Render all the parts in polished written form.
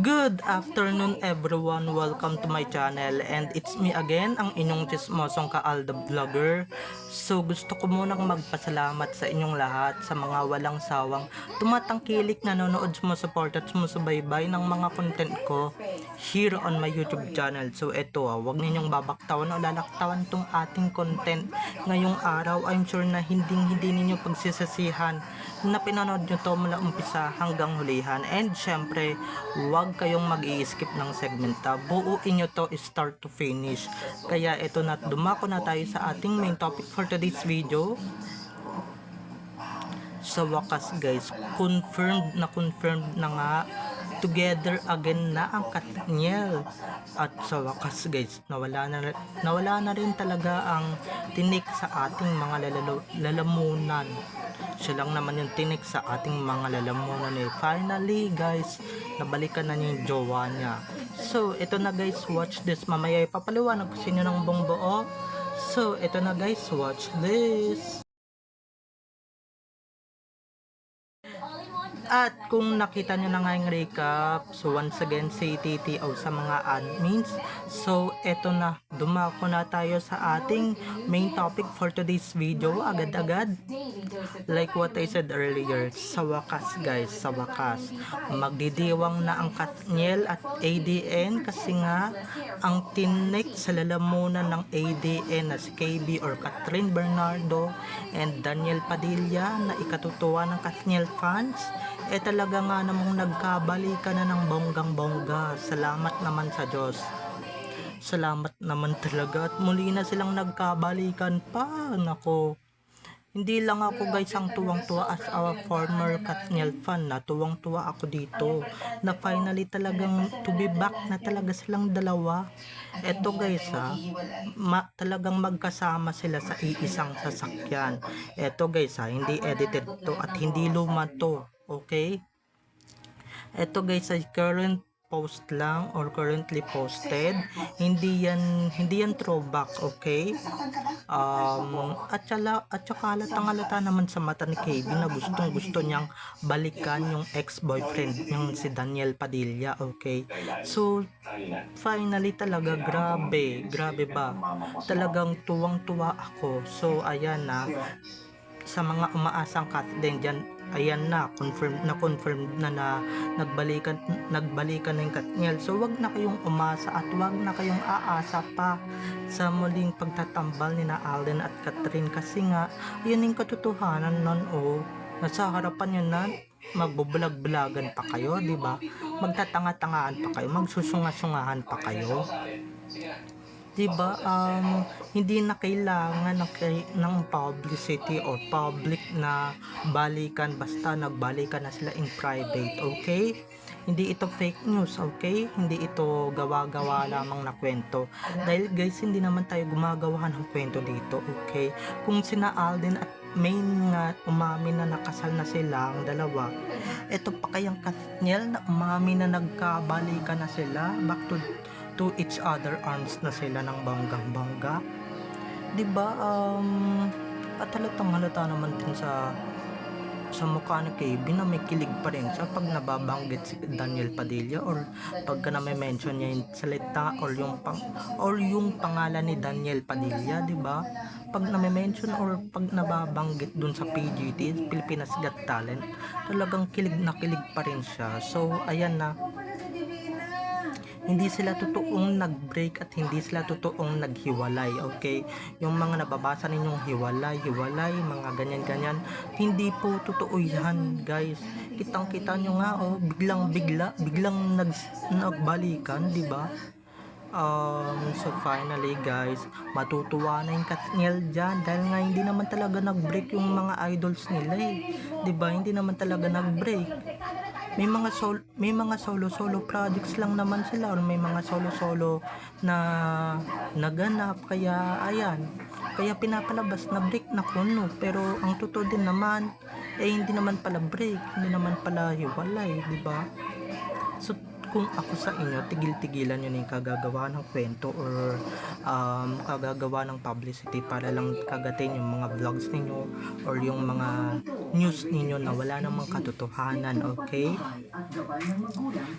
Good afternoon everyone, welcome to my channel and it's me again, ang inyong chismosong Kaal the Vlogger. So gusto ko munang magpasalamat sa inyong lahat sa mga walang sawang tumatangkilik, nanonood, sumusuport at sumusubaybay ng mga content ko here on my YouTube channel. So eto, wag ninyong babaktawan o lalaktawan tong ating content ngayong araw. I'm sure na hindi ninyo pagsisasihan na pinanood nyo to mula umpisa hanggang hulihan, and syempre huwag kayong mag-i-skip ng segment. Buuin nyo to start to finish. Kaya ito na, dumako na tayo sa ating main topic for today's video. Sa wakas guys, confirmed na nga, together again na ang Katniel. At sa wakas guys, nawala na rin talaga ang tinik sa ating mga lalamunan. Siya lang naman yung tinik sa ating mga lalamunan eh. Finally guys, nabalikan na niya yung jowa niya. So ito na guys, watch this. Mamaya ipapaliwanag ko sa inyo ng buong buo. So ito na guys, watch this. At kung nakita nyo na nga yung recap, so once again say TTO sa mga admins. So eto na, dumako na tayo sa ating main topic for today's video agad-agad. Like what I said earlier, sa wakas guys, sa wakas magdidiwang na ang Katniel at ADN, kasi nga ang tinik sa lalamunan ng ADN na si KB or Catherine Bernardo and Daniel Padilla na ikatutuwa ng Katniel fans, talaga nga namang nagkabalikan na ng bonggang-bongga. Salamat naman sa Diyos. Salamat naman talaga, at muli na silang nagkabalikan pa. Nako, hindi lang ako guys ang tuwang-tuwa as a former Katniel fan, na tuwang-tuwa ako dito na finally talagang to be back na talaga silang dalawa. Eto guys talagang magkasama sila sa iisang sasakyan. Eto guys hindi edited to at hindi luma to. Okay? Eto guys ay current post lang or currently posted. Hindi yan throwback, okay? At saka halata naman sa mata ni KB na gusto niyang balikan yung ex-boyfriend yung si Daniel Padilla, okay? So finally talaga, grabe ba? Talagang tuwang-tuwa ako. So ayan na, sa mga umaasang cut din dyan, ayan na, confirm na nagbalikan na yung Katniel. So wag na kayong umasa at wag na kayong aasa pa sa muling pagtatambal ni na Alden at Catherine, kasi nga yun yung katotohanan nun. Nasa harapan yun na magbubulag-bulagan pa kayo, di ba? Magtatanga-tangaan pa kayo, magsusunga-sungahan pa kayo. Diba, hindi na kailangan ng publicity or public na balikan, basta nagbalikan na sila in private, okay? Hindi ito fake news, okay? Hindi ito gawa-gawa lamang na kwento. Dahil guys, hindi naman tayo gumagawa ng kwento dito, okay? Kung sina Alden at Maine nga umamin na nakasal na sila ang dalawa, ito pa kayang Katniel na umamin na nagkabalikan na sila, back to each other arms na sila ng banggang-bangga, diba? At halata naman din sa mukha ni KB na may kilig pa rin siya pag nababanggit si Daniel Padilla or pagka na may mention niya yung salita or yung pangalan ni Daniel Padilla, diba? Pag na may mention or pag nababanggit dun sa PGT, Pilipinas Got Talent, talagang kilig na kilig pa rin siya. So ayan na, hindi sila totoong nag-break at hindi sila totoong naghiwalay, okay? Yung mga nababasa ninyong hiwalay, mga ganyan-ganyan, hindi po totoo yan guys. Kitang-kita nyo nga, biglang nagbalikan, di ba? So finally guys, matutuwa na yung Katniel dyan, dahil nga hindi naman talaga nag-break yung mga idols nila eh, diba? Hindi naman talaga nag-break. May mga solo projects lang naman sila, or may mga solo na naganap, kaya ayan, kaya pinapalabas na break na kuno, pero ang totoo din naman hindi naman pala break, hindi naman pala hiwalay, diba? So kung ako sa inyo, tigil-tigilan nyo na yung kagagawa ng kwento or kagagawa ng publicity para lang kagatin yung mga vlogs ninyo or yung mga news ninyo na wala namang katotohanan, okay?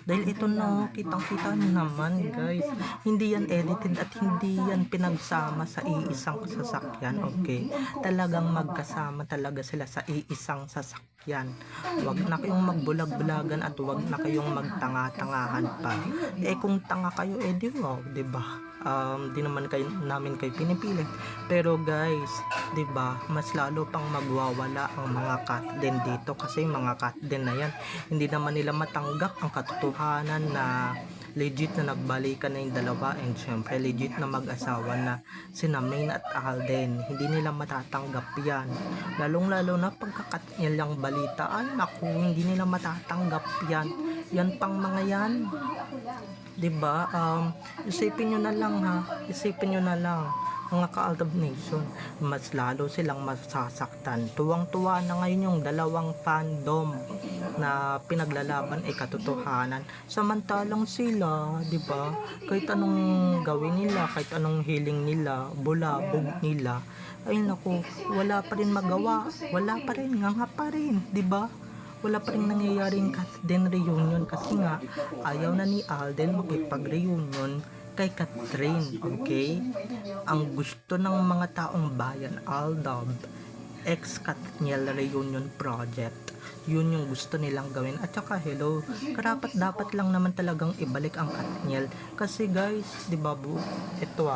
Dahil ito na, kitang-kita nyo naman guys, hindi yan edited at hindi yan pinagsama sa iisang sasakyan, okay? Talagang magkasama talaga sila sa iisang sasakyan. Huwag na kayong magbulag-bulagan at huwag na kayong magtanga-tangahan pa. Kung tanga kayo, di wow, diba? Di naman namin kayo pinipilit. Pero guys, 'di ba, mas lalo pang magwawala ang mga cat din dito kasi mga cat din na yan, hindi naman nila matanggap ang katotohanan na legit na nagbalikan na yung dalawa and syempre legit na mag-asawa na sina Main at Alden. Hindi nila matatanggap yan, lalong lalo na pagkakat nilang balita. Ay naku, hindi nila matatanggap yan pang mga yan, 'di ba? Isipin nyo na lang ha, isipin nyo na lang mga ka-Aldab Nation, mas lalo silang masasaktan. Tuwang-tuwa na ngayon yung dalawang fandom na pinaglalaban ay katotohanan, samantalang sila, 'di ba, kahit anong gawin nila, kahit anong hiling nila, bulabog nila, ay naku, wala pa rin magawa, wala pa rin, nga pa rin, 'di ba? Wala pa rin nangyayaring Catherine reunion kasi nga ayaw na ni Alden makipag-reunion kay Catherine, okay? Ang gusto ng mga taong bayan, Aldab, ex-Katniel reunion project, yun yung gusto nilang gawin. At saka hello, karapat dapat lang naman talagang ibalik ang Katniel kasi guys, di ba bu, ito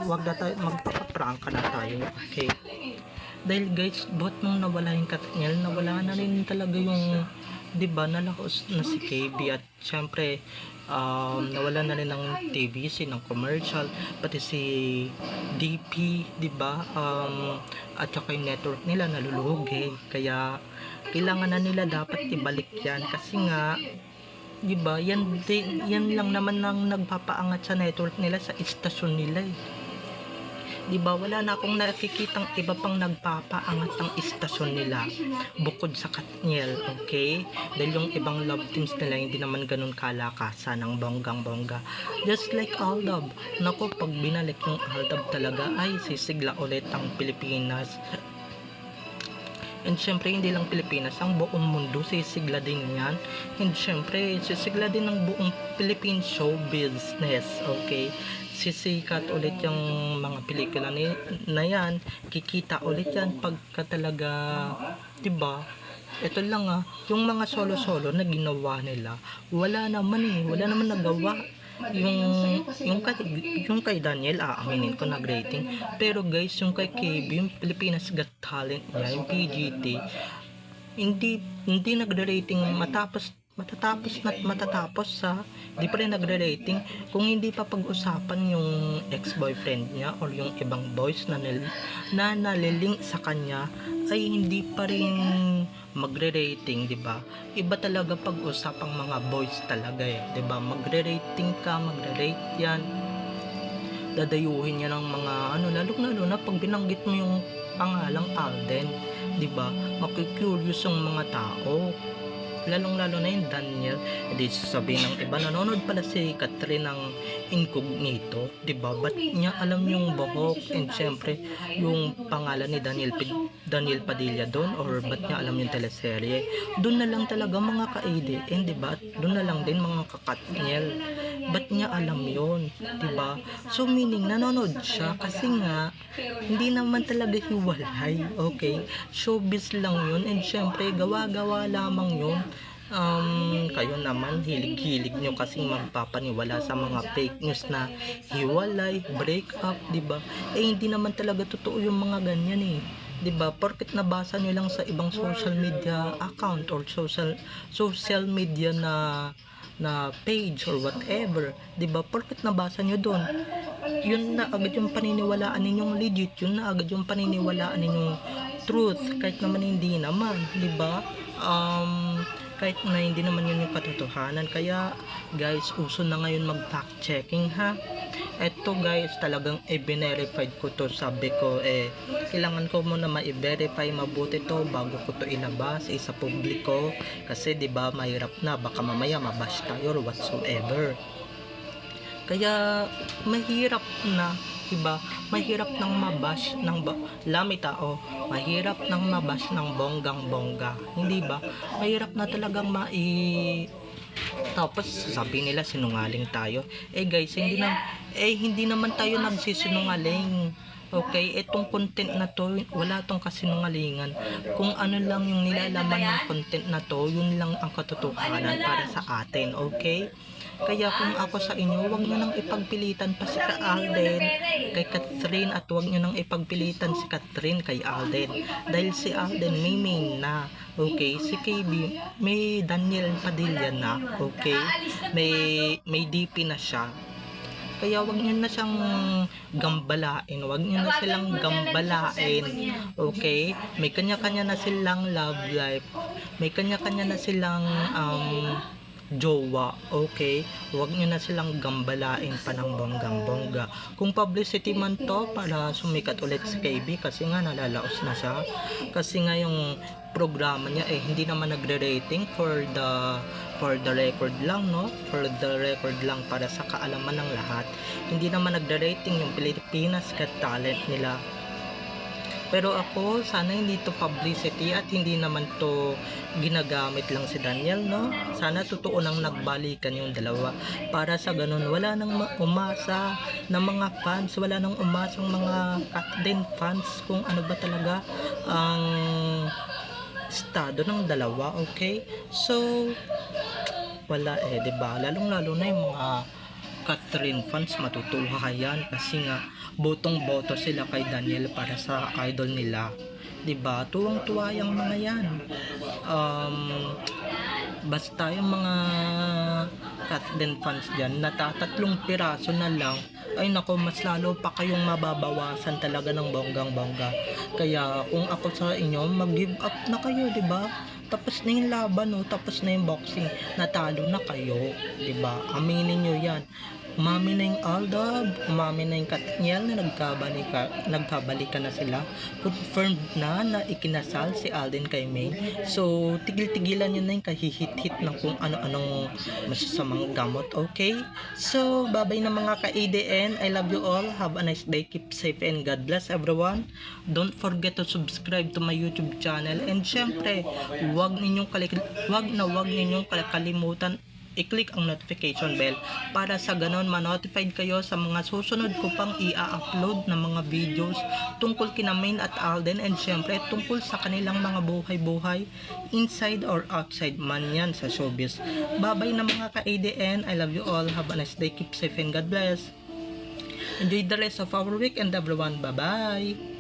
wag na tayo, magpapaprank na tayo, okay? Dahil guys, buhat nung nawala yung Katniel, nawala na rin talaga yung, di ba, nalakas na si KB at syempre nawala na rin ng TVC, ng commercial, pati si DP, di ba, at saka yung network nila nalulugi, kaya kailangan na nila dapat ibalik yan kasi nga, di ba, yan lang naman ang nagpapaangat sa network nila, sa istasyon nila di ba? Wala na akong nakikitang iba pang nagpapaangat ng istasyon nila bukod sa Katniel, okay? Dahil yung ibang love teams nila hindi naman ganun kalakasan ng bonggang-bongga, just like Aldab. Nako, pag binalik yung Aldab talaga ay sisigla ulit ang Pilipinas. And syempre hindi lang Pilipinas, ang buong mundo sisigla din yan. And syempre sisigla din ng buong Philippine show business, okay? Sisikat ulit yung mga pelikula na yan, kikita ulit yan pagka talaga, diba? Ito lang yung mga solo-solo na ginawa nila, wala naman nagawa. Yung kay Daniel, aaminin ko, nag-rating. Pero guys, yung kay KB, yung Pilipinas Got Talent niya, yung PGT, hindi nagre-rating matatapos sa di pa rin nagre-rating kung hindi pa pag-usapan yung ex-boyfriend niya or yung ibang boys na nalilink sa kanya, ay hindi pa rin magre-rating, di ba? Iba talaga pag-usapang mga boys talaga di ba? Magre-rating ka, magre-rate yan, dadayuhin niya ng mga lalo na pag binanggit mo yung pangalang Alden, di ba? Makikurious yung mga tao, lalong-lalo na yung Daniel. Hindi sasabihin ng iba, nanonood pala si Catherine ng Incognito, diba? Ba't niya alam yung buhok and syempre yung pangalan ni Daniel Padilla doon, or ba't niya alam yung teleserye? Doon na lang talaga mga ka-ADN, diba? At doon na lang din mga ka-Katniel, ba't niya alam yun, diba? So meaning nanonood siya kasi nga hindi naman talaga hiwalay, okay? Showbiz lang yun and syempre gawa-gawa lamang yun. Kayo naman hilig-hilig nyo kasing magpapaniwala sa mga fake news na hiwalay, break up, diba? Hindi naman talaga totoo yung mga ganyan diba? Porket nabasa nyo lang sa ibang social media account or social media na page or whatever, diba? Porket nabasa nyo doon, yun na agad yung paniniwalaan ninyong legit, yun na agad yung paniniwalaan ninyong truth, kahit naman hindi naman, diba? kahit na hindi naman yun yung katotohanan. Kaya guys, uso na ngayon mag fact checking ha. Eto guys, talagang i-verified ko to. Sabi ko kailangan ko muna ma-verify mabuti to bago ko to ilabas sa publiko, kasi 'di ba mahirap na, baka mamaya mabash tayo or whatsoever. Kaya mahirap na, 'di ba? Mahirap nang mabash ng lami tao. Mahirap nang mabash ng bonggang-bongga. Hindi ba? Mahirap na talagang tapos sabi nila sinungaling tayo. Guys, hindi naman tayo nagsisinungaling. Okay, itong content na to, wala tong kasinungalingan. Kung ano lang yung nilalaman ng content na to, yun lang ang katotohanan para sa atin, okay? Kaya kung ako sa inyo, wag nyo nang ipagpilitan pa si Alden kay Catherine, at wag nyo nang ipagpilitan si Catherine kay Alden. Dahil si Alden may main na, okay? Si KB may Daniel Padilla na, okay? May DP na siya. Kaya wag niyo na siyang gambalain, wag niyo na silang gambalain, okay? May kanya-kanya na silang love life, may kanya-kanya na silang jowa, okay? Wag niyo na silang gambalain pa ng bonggang-bongga. Kung publicity man to para sumikat ulit si KB, kasi nga nalalaos na siya, kasi nga yung programa niya hindi naman nagre-rating for the record lang, no? For the record lang, para sa kaalaman ng lahat. Hindi naman nagre-rating yung Pilipinas Got Talent nila. Pero ako, sana hindi to publicity at hindi naman to ginagamit lang si Daniel, no? Sana totoo nang nagbalikan yung dalawa. Para sa ganun, wala nang umasa ng mga fans, wala nang umasang mga Catden fans kung ano ba talaga ang estado ng dalawa, okay? So, wala diba? Lalong-lalo na yung mga Catherine fans, matutuwa yan kasi nga botong-boto sila kay Daniel para sa idol nila, diba? Tuwang-tuwa yung mga yan. Basta yung mga Catherine fans dyan, natatatlong piraso na lang, ay nako, mas lalo pa kayong mababawasan talaga ng bonggang-bongga. Kaya kung ako sa inyo, mag-give up na kayo, diba? Tapos na yung laban, no? Tapos na yung boxing, natalo na kayo, diba? Aminin nyo yan. Umami na yung Aldab, umami na yung Katniel na nagkabalikan na sila. Confirmed na ikinasal si Alden kay May. So, tigil-tigilan nyo na yung kahihit-hit ng kung ano-anong masasamang gamot, okay? So, babay na mga ka-ADN. I love you all. Have a nice day. Keep safe and God bless everyone. Don't forget to subscribe to my YouTube channel. And syempre, wag ninyong kalimutan i-click ang notification bell para sa ganon ma-notified kayo sa mga susunod ko pang i-upload na mga videos tungkol kina Main at Alden, and syempre tungkol sa kanilang mga buhay-buhay inside or outside man yan sa showbiz. Babay na mga ka-ADN. I love you all. Have a nice day. Keep safe and God bless. Enjoy the rest of our week and everyone. Bye-bye.